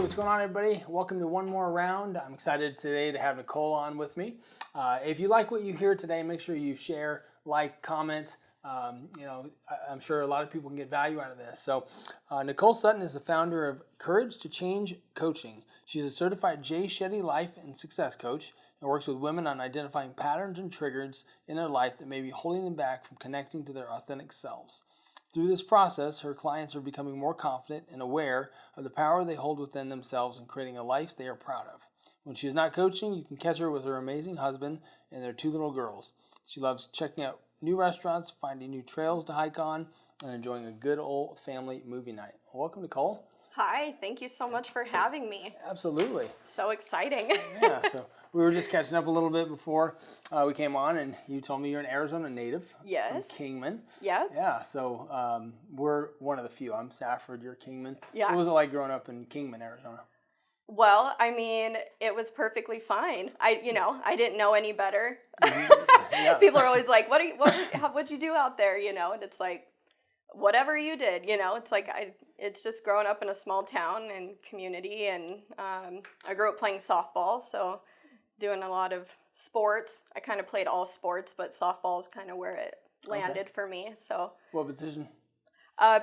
what's going on, everybody? Welcome to one more round. I'm excited today to have Nicole on with me. If you like what you hear today, make sure you share, like, comment. I'm sure a lot of people can get value out of this. So Nicole Sutton is the founder of Courage to Change Coaching. She's a certified Shetty life and success coach and works with women on identifying patterns and triggers in their life that may be holding them back from connecting to their authentic selves. Through this process, her clients are becoming more confident and aware of the power they hold within themselves and creating a life they are proud of. When she is not coaching, you can catch her with her amazing husband and their 2 little girls. She loves checking out new restaurants, finding new trails to hike on, and enjoying a good old family movie night. Welcome, Nicole. Hi, thank you so much for having me. Absolutely. So exciting. Yeah, so we were just catching up a little bit before we came on, and you told me you're an Arizona native. Yes. From Kingman. Yeah. Yeah, so we're one of the few. I'm Safford, you're Kingman. Yeah. What was it like growing up in Kingman, Arizona? Well, I mean, it was perfectly fine. I didn't know any better. Yeah. People are always like, what'd you do out there? And it's like, whatever you did, it's like, it's just growing up in a small town and community. And I grew up playing softball, so doing a lot of sports. I kind of played all sports, but softball is kind of where it landed for me. So. What position?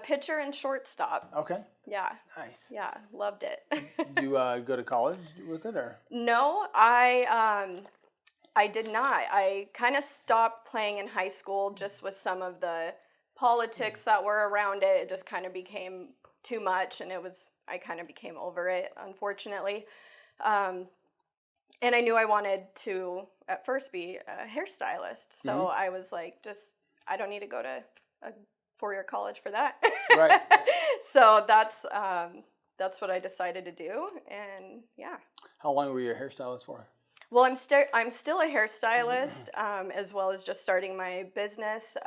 Pitcher and shortstop. Okay. Yeah. Nice. Yeah, loved it. Did you go to college with it, or? No, I did not. I kind of stopped playing in high school just with some of the politics that were around it. It just kind of became too much, and I kind of became over it, unfortunately. And I knew I wanted to at first be a hairstylist, so I was like, I don't need to go to a 4-year college for that. Right. So that's what I decided to do, and yeah. How long were you a hairstylist for? Well, I'm still a hairstylist, as well as just starting my business,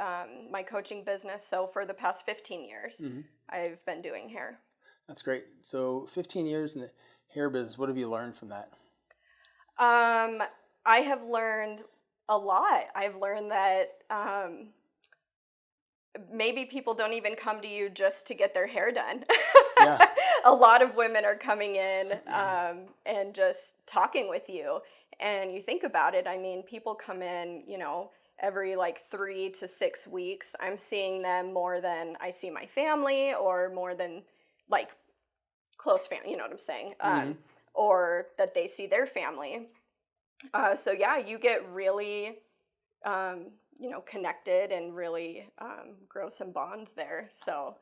my coaching business. So for the past 15 years, I've been doing hair. That's great. So 15 years in the hair business. What have you learned from that? I have learned a lot. I've learned that maybe people don't even come to you just to get their hair done. Yeah. A lot of women are coming in and just talking with you. And you think about it, I mean, people come in, every 3 to 6 weeks. I'm seeing them more than I see my family, or more than close family, you know what I'm saying? Or that they see their family. So yeah, you get really, connected and really grow some bonds there. So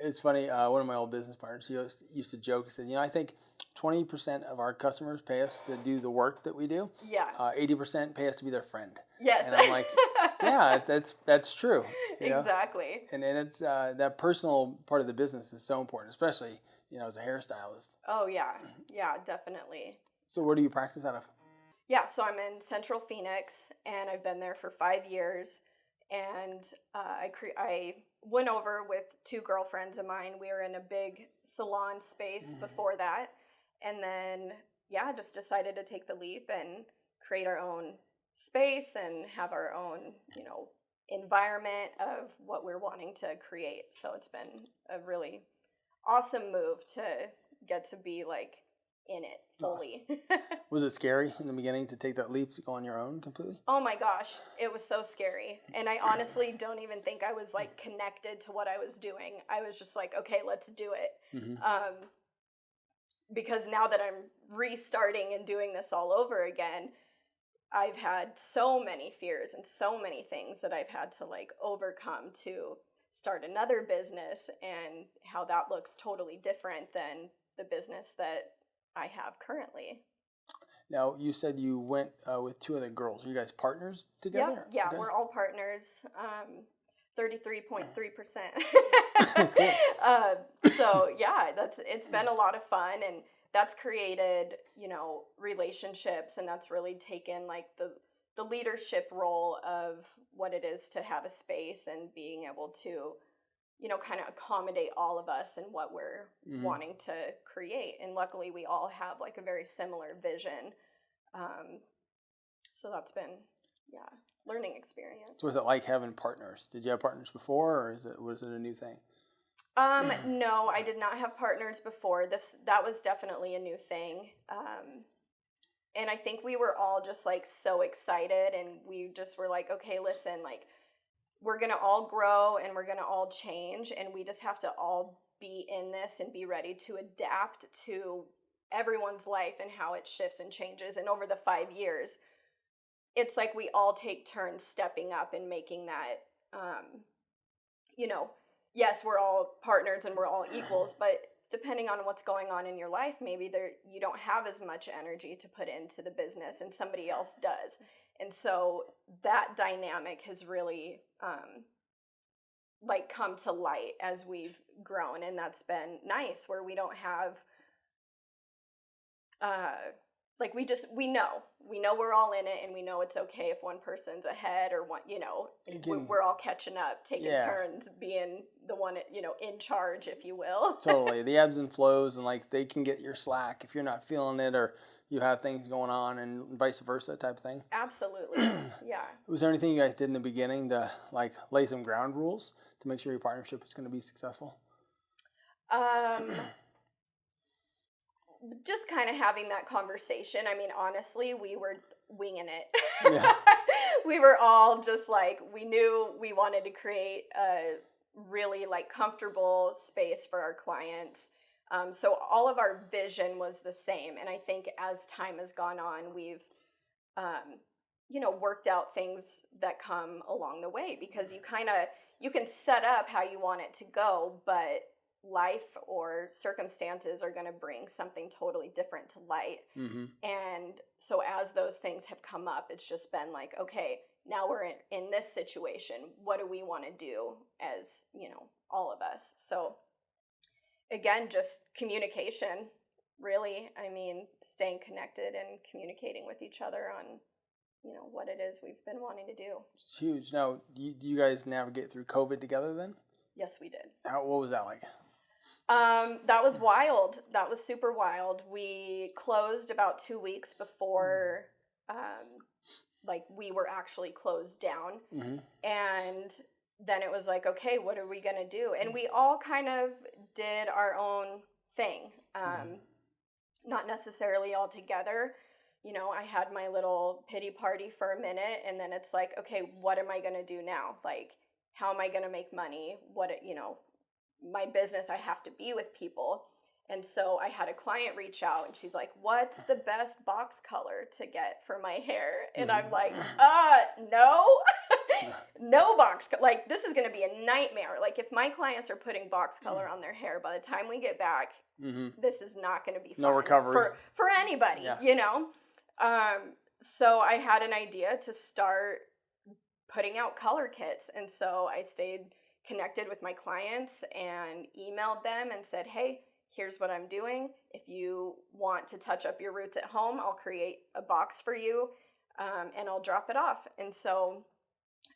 it's funny. One of my old business partners, he used to joke. He said, I think 20% of our customers pay us to do the work that we do. Yeah. 80% pay us to be their friend. Yes. And I'm like, yeah, that's true. Exactly. And it's that personal part of the business is so important, especially as a hairstylist. Oh yeah, yeah, definitely. So where do you practice out of? Yeah, so I'm in Central Phoenix, and I've been there for 5 years. And I went over with 2 girlfriends of mine. We were in a big salon space before that. And then, just decided to take the leap and create our own space and have our own, environment of what we're wanting to create. So it's been a really awesome move to get to be in it fully. Awesome. Was it scary in the beginning to take that leap to go on your own completely? Oh my gosh, it was so scary. And I honestly don't even think I was connected to what I was doing. I was just like, okay, let's do it. Because now that I'm restarting and doing this all over again, I've had so many fears and so many things that I've had to overcome to start another business, and how that looks totally different than the business that I have currently. Now, you said you went with 2 other girls. Are you guys partners together? Yeah, okay. We're all partners. 33.3%. Cool. So yeah, it's been a lot of fun, and that's created, relationships, and that's really taken the leadership role of what it is to have a space and being able to, kind of accommodate all of us and what we're wanting to create. And luckily we all have a very similar vision. So that's been, learning experience. So was it like having partners? Did you have partners before, or was it a new thing? No, I did not have partners before. That was definitely a new thing. And I think we were all just like so excited, and we just were like, okay, listen, like we're going to all grow and we're going to all change, and we just have to all be in this and be ready to adapt to everyone's life and how it shifts and changes. And over the 5 years, it's like we all take turns stepping up and making that, you know, yes, we're all partners and we're all equals, but depending on what's going on in your life, maybe you don't have as much energy to put into the business and somebody else does. And so that dynamic has really like come to light as we've grown, and that's been nice, where we don't have like we know we're all in it, and we know it's okay if one person's ahead or one, we're all catching up, taking turns being the one, in charge, if you will. Totally. The ebbs and flows, and like they can get your slack if you're not feeling it, or you have things going on, and vice versa type of thing. Absolutely. Yeah. Was there anything you guys did in the beginning to like lay some ground rules to make sure your partnership is going to be successful? Just kind of having that conversation. I mean, honestly, we were winging it. Yeah. We were all just like, we knew we wanted to create a really like comfortable space for our clients. So all of our vision was the same. And I think as time has gone on, we've, worked out things that come along the way, because you can set up how you want it to go, but life or circumstances are going to bring something totally different to light. Mm-hmm. And so as those things have come up, it's just been like, okay, now we're in this situation. What do we want to do as, all of us? So again, just communication, really. I mean, staying connected and communicating with each other on, what it is we've been wanting to do. It's huge. Now, do you guys navigate through COVID together then? Yes, we did. What was that like? That was wild. That was super wild. We closed about 2 weeks before, we were actually closed down. Mm-hmm. And then it was like, okay, what are we going to do? And we all kind of did our own thing. Not necessarily all together. I had my little pity party for a minute, and then it's like, okay, what am I going to do now? Like, how am I going to make money? My business, I have to be with people. And so I had a client reach out, and she's like, what's the best box color to get for my hair? And I'm like, no, no box. Like, this is going to be a nightmare. Like, if my clients are putting box color on their hair, by the time we get back, this is not going to be fun. No recovery. For anybody, So I had an idea to start putting out color kits. And so I stayed connected with my clients and emailed them and said, hey, here's what I'm doing. If you want to touch up your roots at home, I'll create a box for you, and I'll drop it off. And so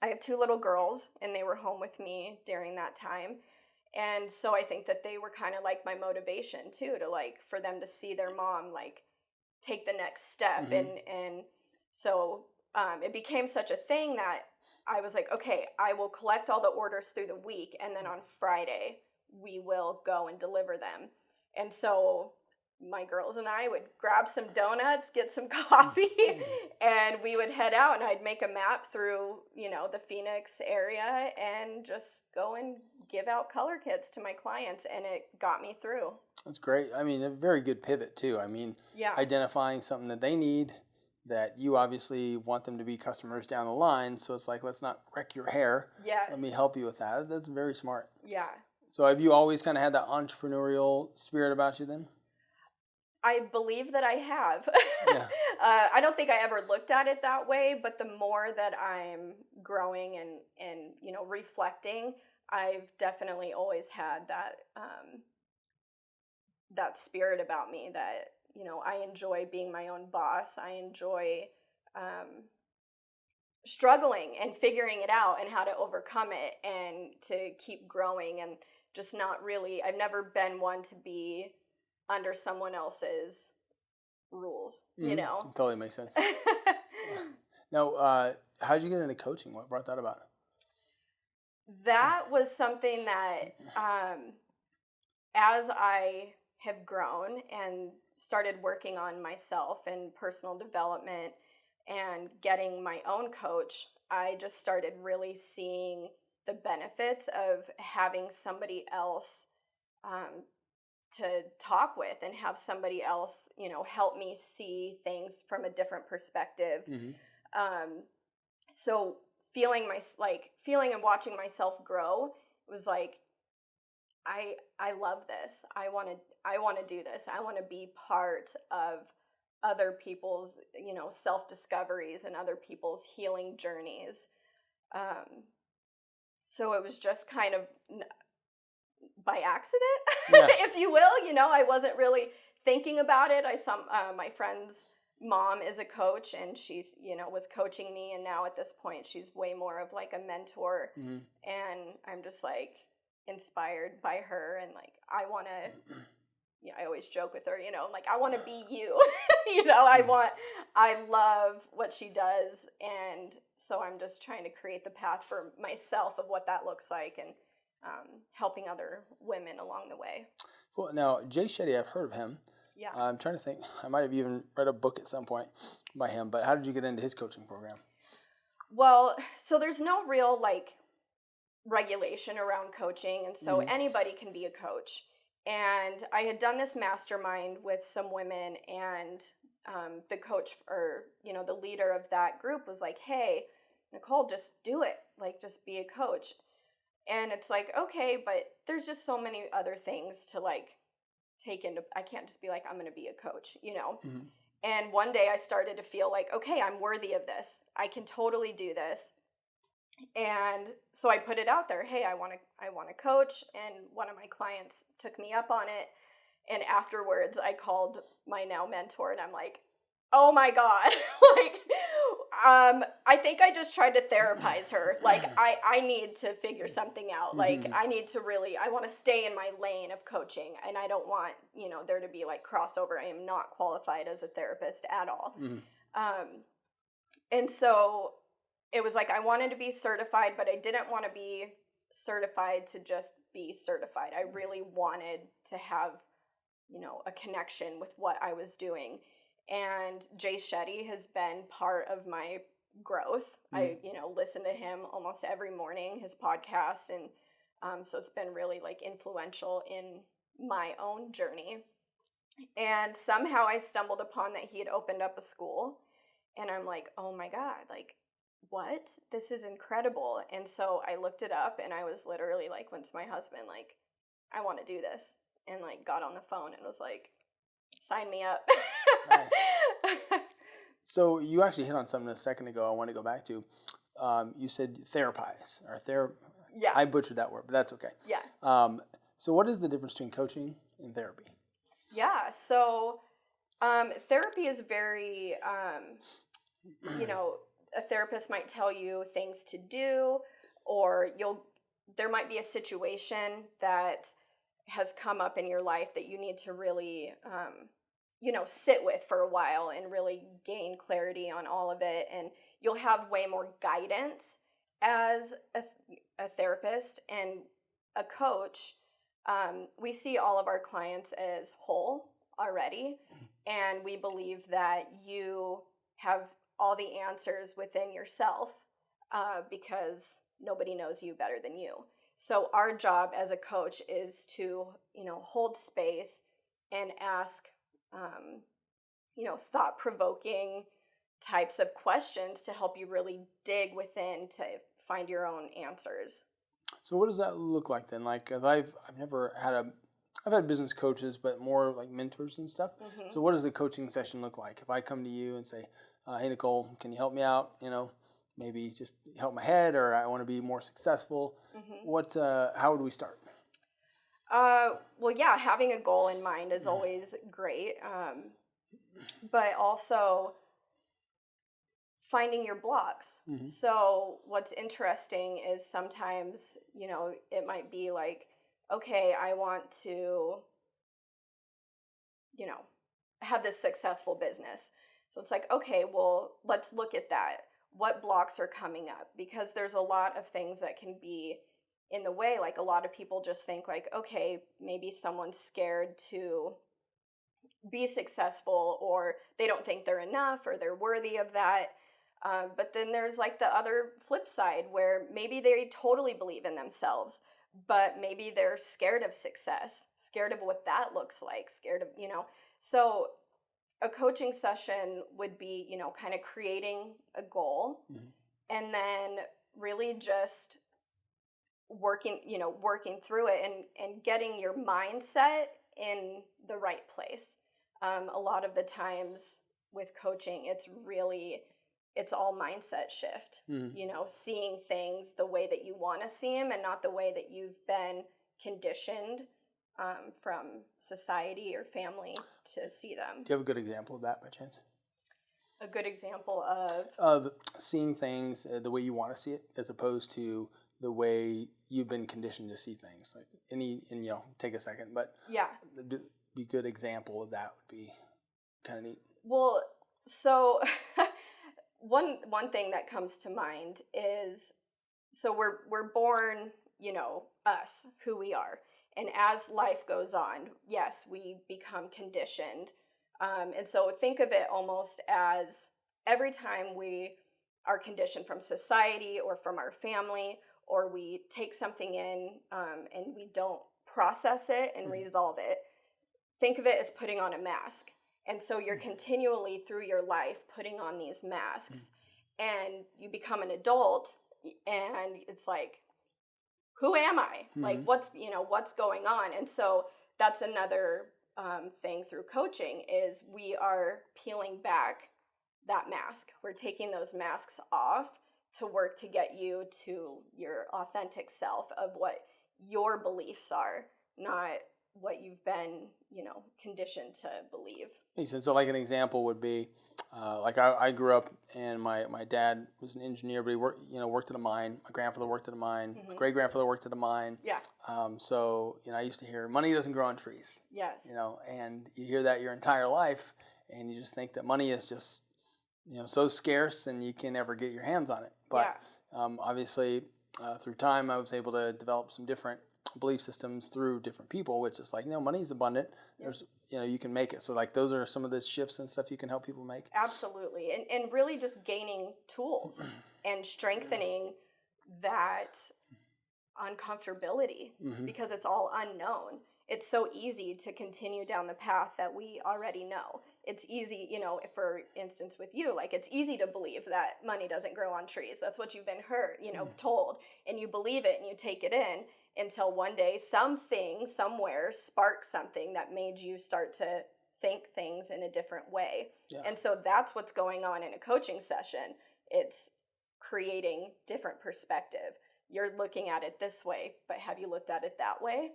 I have 2 little girls, and they were home with me during that time. And so I think that they were kind of like my motivation too, to like, for them to see their mom like take the next step. And so it became such a thing that I was like, okay, I will collect all the orders through the week, and then on Friday we will go and deliver them. And so my girls and I would grab some donuts, get some coffee, and we would head out, and I'd make a map through, the Phoenix area and just go and give out color kits to my clients, and it got me through. That's great. I mean, a very good pivot too. I mean, identifying something that they need, that you obviously want them to be customers down the line. So it's like, let's not wreck your hair. Yes. Let me help you with that. That's very smart. Yeah. So have you always kind of had that entrepreneurial spirit about you then? I believe that I have. Yeah. I don't think I ever looked at it that way, but the more that I'm growing and reflecting, I've definitely always had that that spirit about me, that I enjoy being my own boss. I enjoy struggling and figuring it out and how to overcome it and to keep growing, and just not really, I've never been one to be under someone else's rules, It totally makes sense. Now, how'd you get into coaching? What brought that about? That was something that as I have grown and started working on myself and personal development and getting my own coach, I just started really seeing the benefits of having somebody else to talk with and have somebody else, help me see things from a different perspective. Mm-hmm. So feeling and watching myself grow was like, I love this. I want to do this. I want to be part of other people's, self-discoveries and other people's healing journeys. So it was just kind of by accident, if you will. I wasn't really thinking about it. I saw my friend's mom is a coach, and she's, was coaching me, and now at this point she's way more of like a mentor. Mm-hmm. And I'm just like inspired by her, and like I want to, I always joke with her, like I want to be you. I love what she does, and so I'm just trying to create the path for myself of what that looks like, and helping other women along the way. Cool. Now, Jay Shetty, I've heard of him. Yeah. I'm trying to think. I might have even read a book at some point by him, but how did you get into his coaching program? Well, so there's no real like regulation around coaching, and so anybody can be a coach. And I had done this mastermind with some women, and the coach, or the leader of that group, was like, "Hey, Nicole, just do it. Like, just be a coach." And it's like, okay, but there's just so many other things to like take into. I can't just be like, I'm going to be a coach, Mm-hmm. And one day I started to feel like, okay, I'm worthy of this. I can totally do this. And so I put it out there. Hey, I want to coach. And one of my clients took me up on it. And afterwards I called my now mentor, and I'm like, oh my God, like, I think I just tried to therapize her. Like, I need to figure something out. Like, Mm-hmm. I want to stay in my lane of coaching, and I don't want, there to be like crossover. I am not qualified as a therapist at all. Mm-hmm. And so it was like, I wanted to be certified, but I didn't want to be certified to just be certified. I really wanted to have, a connection with what I was doing. And Jay Shetty has been part of my growth. I, listen to him almost every morning, his podcast. And so it's been really like influential in my own journey. And somehow I stumbled upon that he had opened up a school. And I'm like, oh my God, like, what? This is incredible. And so I looked it up, and I was literally like, went to my husband, like, I want to do this. And like got on the phone and was like, sign me up. Nice. So you actually hit on something a second ago I want to go back to. You said therapize or Yeah. I butchered that word, but that's okay. Yeah. So what is the difference between coaching and therapy? Yeah. So therapy is very, a therapist might tell you things to do, or there might be a situation that has come up in your life that you need to really, sit with for a while and really gain clarity on all of it. And you'll have way more guidance as a therapist and a coach. We see all of our clients as whole already, and we believe that you have all the answers within yourself, because nobody knows you better than you. So our job as a coach is to, hold space and ask, thought-provoking types of questions to help you really dig within to find your own answers. So what does that look like then? Like, 'cause I've never had I've had business coaches, but more like mentors and stuff. Mm-hmm. So what does a coaching session look like? If I come to you and say, hey, Nicole, can you help me out? Maybe just help my head, or I want to be more successful. Mm-hmm. How would we start? Well, yeah, having a goal in mind is always great. But also finding your blocks. Mm-hmm. So what's interesting is sometimes, it might be like, okay, I want to, have this successful business. So it's like, okay, well, let's look at that. What blocks are coming up? Because there's a lot of things that can be in the way. Like a lot of people just think like, okay, maybe someone's scared to be successful, or they don't think they're enough, or they're worthy of that. But then there's like the other flip side where maybe they totally believe in themselves, but maybe they're scared of success, scared of what that looks like, scared of, So a coaching session would be, kind of creating a goal, and then really just working through it and getting your mindset in the right place. A lot of the times with coaching, it's all mindset shift, seeing things the way that you want to see them and not the way that you've been conditioned from society or family to see them. Do you have a good example of that by chance? A good example of seeing things the way you want to see it, as opposed to the way you've been conditioned to see things. Like take a second, but yeah, be good example of that would be kind of neat. Well, so one thing that comes to mind is, so we're born, us, who we are. And as life goes on, yes, we become conditioned. And so think of it almost as every time we are conditioned from society or from our family, or we take something in and we don't process it and resolve it, think of it as putting on a mask. And so you're continually through your life putting on these masks, and you become an adult, and it's like, who am I? Like, what's going on? And so that's another thing through coaching is we are peeling back that mask. We're taking those masks off to work to get you to your authentic self of what your beliefs are, not what you've been, conditioned to believe. Makes sense. So like an example would be, like I grew up and my dad was an engineer, but he worked at a mine. My grandfather worked at a mine. My great grandfather worked at a mine. Yeah. So I used to hear money doesn't grow on trees. Yes. And you hear that your entire life, and you just think that money is just so scarce and you can never get your hands on it. But obviously through time I was able to develop some different belief systems through different people, which is like, money is abundant. There's, you can make it. So like those are some of the shifts and stuff you can help people make. Absolutely. And really just gaining tools and strengthening that uncomfortability because it's all unknown. It's so easy to continue down the path that we already know. It's easy, for instance with you, like it's easy to believe that money doesn't grow on trees. That's what you've been told, and you believe it and you take it in until one day something somewhere sparks something that made you start to think things in a different way. Yeah. And so that's what's going on in a coaching session. It's creating different perspective. You're looking at it this way, but have you looked at it that way?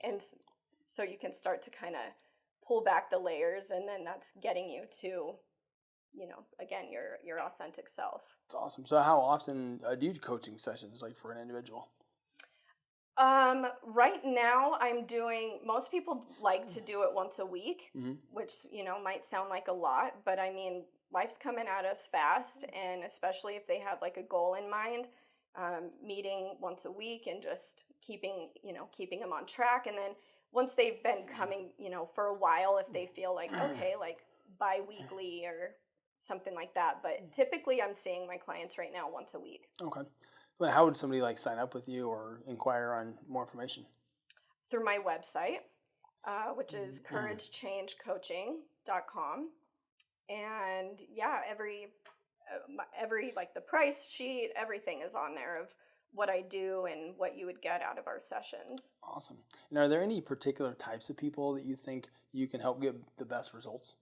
And so you can start to kind of pull back the layers, and then that's getting you to, again, your authentic self. That's awesome. So how often do you do coaching sessions, like for an individual? Right now most people like to do it once a week, which, might sound like a lot, but I mean, life's coming at us fast, and especially if they have like a goal in mind, meeting once a week and just keeping them on track. And then once they've been coming, for a while, if they feel like, okay, like bi-weekly or something like that. But typically I'm seeing my clients right now once a week. Okay. But how would somebody like sign up with you or inquire on more information? Through my website, which is couragechangecoaching.com. And yeah, every like the price sheet, everything is on there of what I do and what you would get out of our sessions. Awesome. And are there any particular types of people that you think you can help get the best results?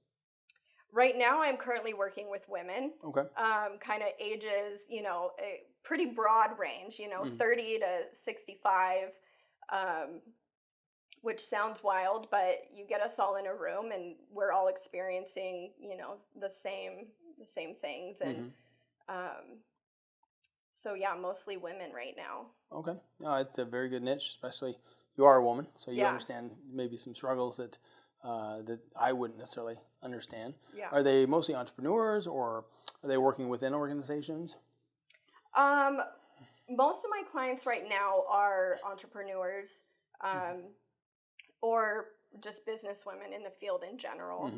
Right now, I'm currently working with women. Okay. Kind of ages, a pretty broad range, 30 to 65, which sounds wild, but you get us all in a room and we're all experiencing, the same things. And so yeah, mostly women right now. Okay. No, it's a very good niche, especially you are a woman, so you understand maybe some struggles that I wouldn't necessarily understand. Yeah. Are they mostly entrepreneurs, or are they working within organizations? most of my clients right now are entrepreneurs, or just business women in the field in general.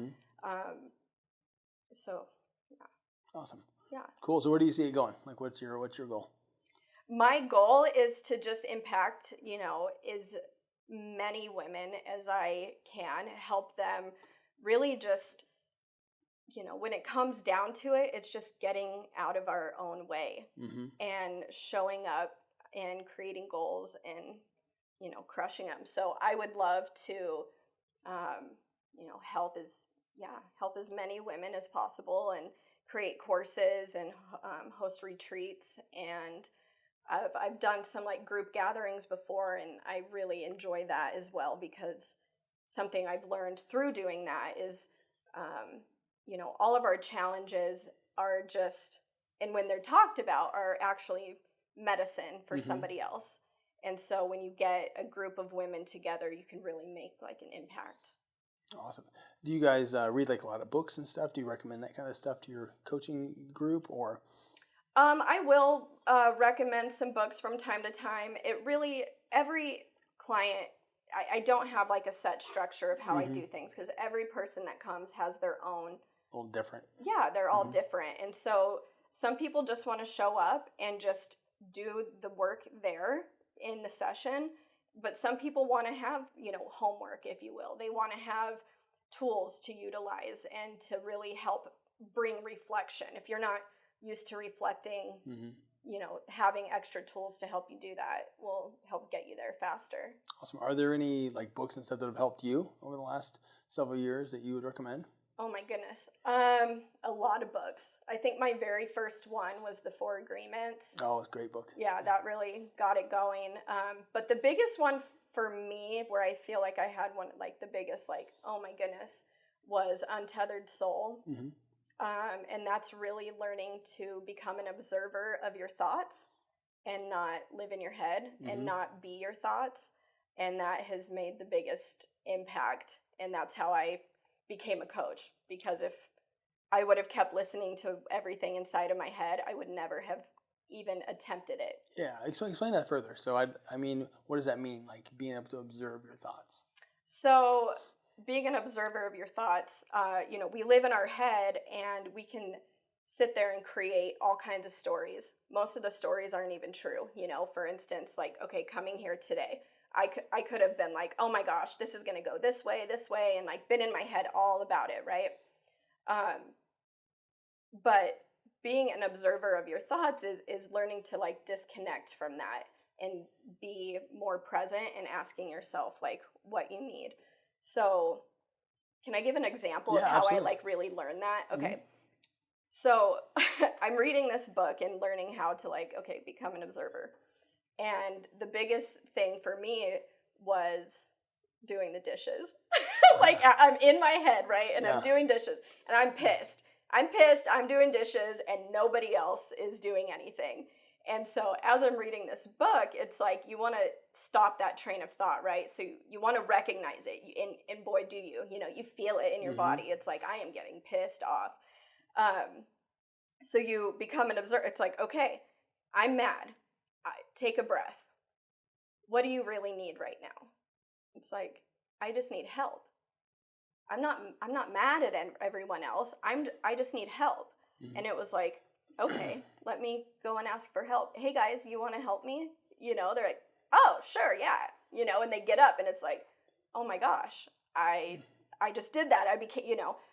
So, yeah. Awesome. Yeah. Cool. So where do you see it going? Like, what's your goal? My goal is to just impact, as many women as I can, help them really just, when it comes down to it, it's just getting out of our own way and showing up and creating goals and, crushing them. So I would love to, help as many women as possible and create courses and host retreats. And I've done some like group gatherings before, and I really enjoy that as well, because something I've learned through doing that is, all of our challenges are just, and when they're talked about, are actually medicine for somebody else. And so when you get a group of women together, you can really make like an impact. Awesome. Do you guys read like a lot of books and stuff? Do you recommend that kind of stuff to your coaching group, or? I will recommend some books from time to time. Every client, I don't have like a set structure of how I do things, because every person that comes has their own. A little different. Yeah, they're all different. And so some people just want to show up and just do the work there in the session. But some people want to have, homework, if you will. They want to have tools to utilize and to really help bring reflection. If you're not used to reflecting, having extra tools to help you do that will help get you there faster. Awesome. Are there any like books and stuff that have helped you over the last several years that you would recommend? Oh my goodness. A lot of books. I think my very first one was The 4 Agreements. Oh, it's a great book. Yeah, that really got it going. But the biggest one for me, where I feel like I had one, like the biggest, like, oh my goodness, was Untethered Soul. And that's really learning to become an observer of your thoughts and not live in your head and not be your thoughts. And that has made the biggest impact. And that's how I became a coach, because if I would have kept listening to everything inside of my head, I would never have even attempted it. Yeah, explain that further. So I mean, what does that mean? Like being able to observe your thoughts? So being an observer of your thoughts, we live in our head and we can sit there and create all kinds of stories. Most of the stories aren't even true. For instance, like, okay, coming here today, I could have been like, oh my gosh, this is going to go this way, and like been in my head all about it, right? But being an observer of your thoughts is learning to like disconnect from that and be more present and asking yourself like what you need. So can I give an example of how absolutely. I like really learned that? Okay. So I'm reading this book and learning how to like, okay, become an observer. And the biggest thing for me was doing the dishes. Like I'm in my head, right? And I'm doing dishes and I'm pissed. I'm doing dishes and nobody else is doing anything. And so as I'm reading this book, it's like you want to stop that train of thought, right? So you want to recognize it. And boy, do you. You feel it in your body. It's like, I am getting pissed off. So you become an observer. It's like, okay, I'm mad. Take a breath. What do you really need right now? It's like, I just need help. I'm not mad at everyone else. I just need help. And it was like, okay, let me go and ask for help. Hey guys, you want to help me? They're like, oh, sure, yeah. And they get up and it's like, oh my gosh, I just did that. I became,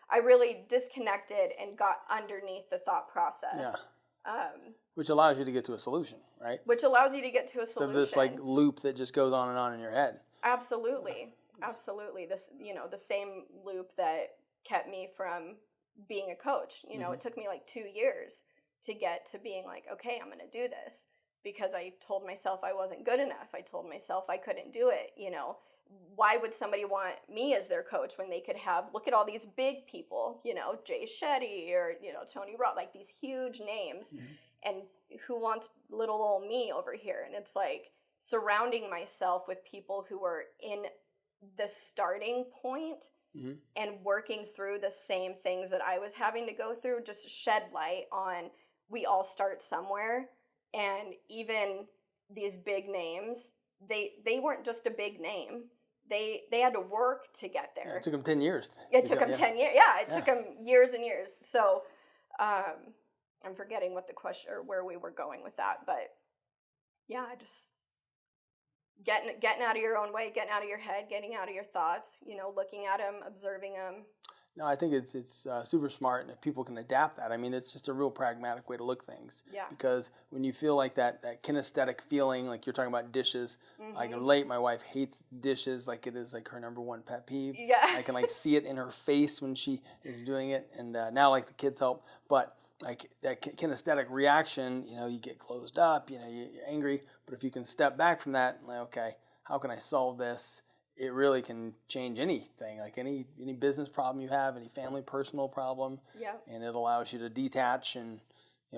I really disconnected and got underneath the thought process. Which allows you to get to a solution, right? Which allows you to get to a solution. So this like loop that just goes on and on in your head. Absolutely. This, the same loop that kept me from being a coach. It took me like 2 years to get to being like, okay, I'm going to do this, because I told myself I wasn't good enough. I told myself I couldn't do it. Why would somebody want me as their coach when they could look at all these big people, Jay Shetty or, Tony Robb, like these huge names, and who wants little old me over here? And it's like surrounding myself with people who are in the starting point and working through the same things that I was having to go through, just shed light on, we all start somewhere. And even these big names, they weren't just a big name. They had to work to get there. Yeah, it took them 10 years. It took them 10 years. Yeah, it took them years and years. So I'm forgetting what the question or where we were going with that. But yeah, just getting out of your own way, getting out of your head, getting out of your thoughts, looking at them, observing them. No, I think it's super smart, and if people can adapt that, I mean, it's just a real pragmatic way to look things. Yeah. Because when you feel like that kinesthetic feeling, like you're talking about dishes, I can relate. My wife hates dishes, like it is like her number one pet peeve. Yeah. I can like see it in her face when she is doing it, and now like the kids help, but like that kinesthetic reaction, you get closed up, you're angry, but if you can step back from that, like, okay, how can I solve this? It really can change anything, like any business problem you have, any family, personal problem. Yeah. And it allows you to detach and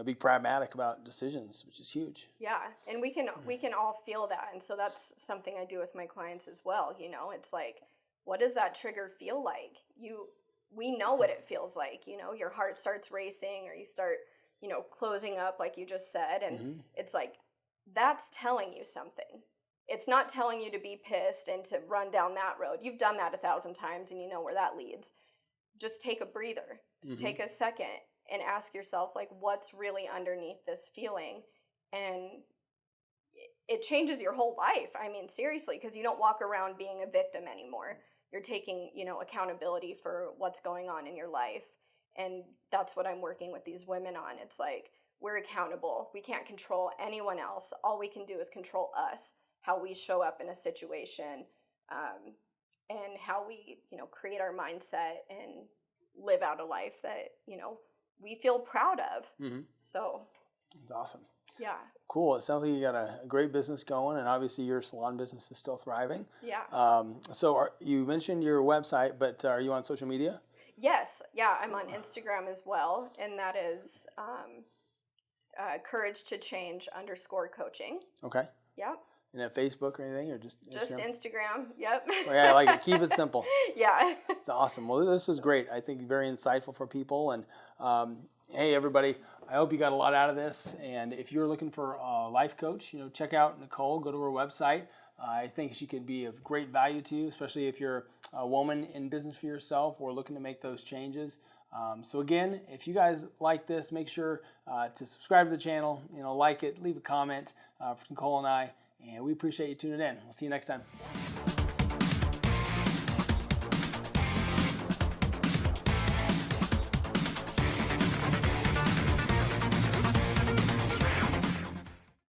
be pragmatic about decisions, which is huge. Yeah, and we can all feel that, and so that's something I do with my clients as well. It's like, what does that trigger feel like? We know what it feels like. Your heart starts racing, or you start closing up, like you just said, and it's like that's telling you something. It's not telling you to be pissed and to run down that road. You've done that 1,000 times and you know where that leads. Just take a breather. Just take a second and ask yourself, like, what's really underneath this feeling? And it changes your whole life. I mean, seriously, because you don't walk around being a victim anymore. You're taking, accountability for what's going on in your life. And that's what I'm working with these women on. It's like, we're accountable. We can't control anyone else. All we can do is control us. How we show up in a situation, and how we, create our mindset and live out a life that, we feel proud of. So that's awesome. Yeah. Cool. It sounds like you got a great business going, and obviously your salon business is still thriving. Yeah. So you mentioned your website, but are you on social media? Yes. Yeah, I'm on Instagram as well, and that is Courage to Change _coaching. Okay. Yeah. And at Facebook or anything, or just Instagram? Just Instagram. Yep. Oh, yeah, I like it. Keep it simple. Yeah. It's awesome. Well, this was great. I think very insightful for people. And hey, everybody, I hope you got a lot out of this. And if you're looking for a life coach, check out Nicole. Go to her website. I think she could be of great value to you, especially if you're a woman in business for yourself or looking to make those changes. So again, if you guys like this, make sure to subscribe to the channel. Like it, leave a comment for Nicole and I. And we appreciate you tuning in. We'll see you next time.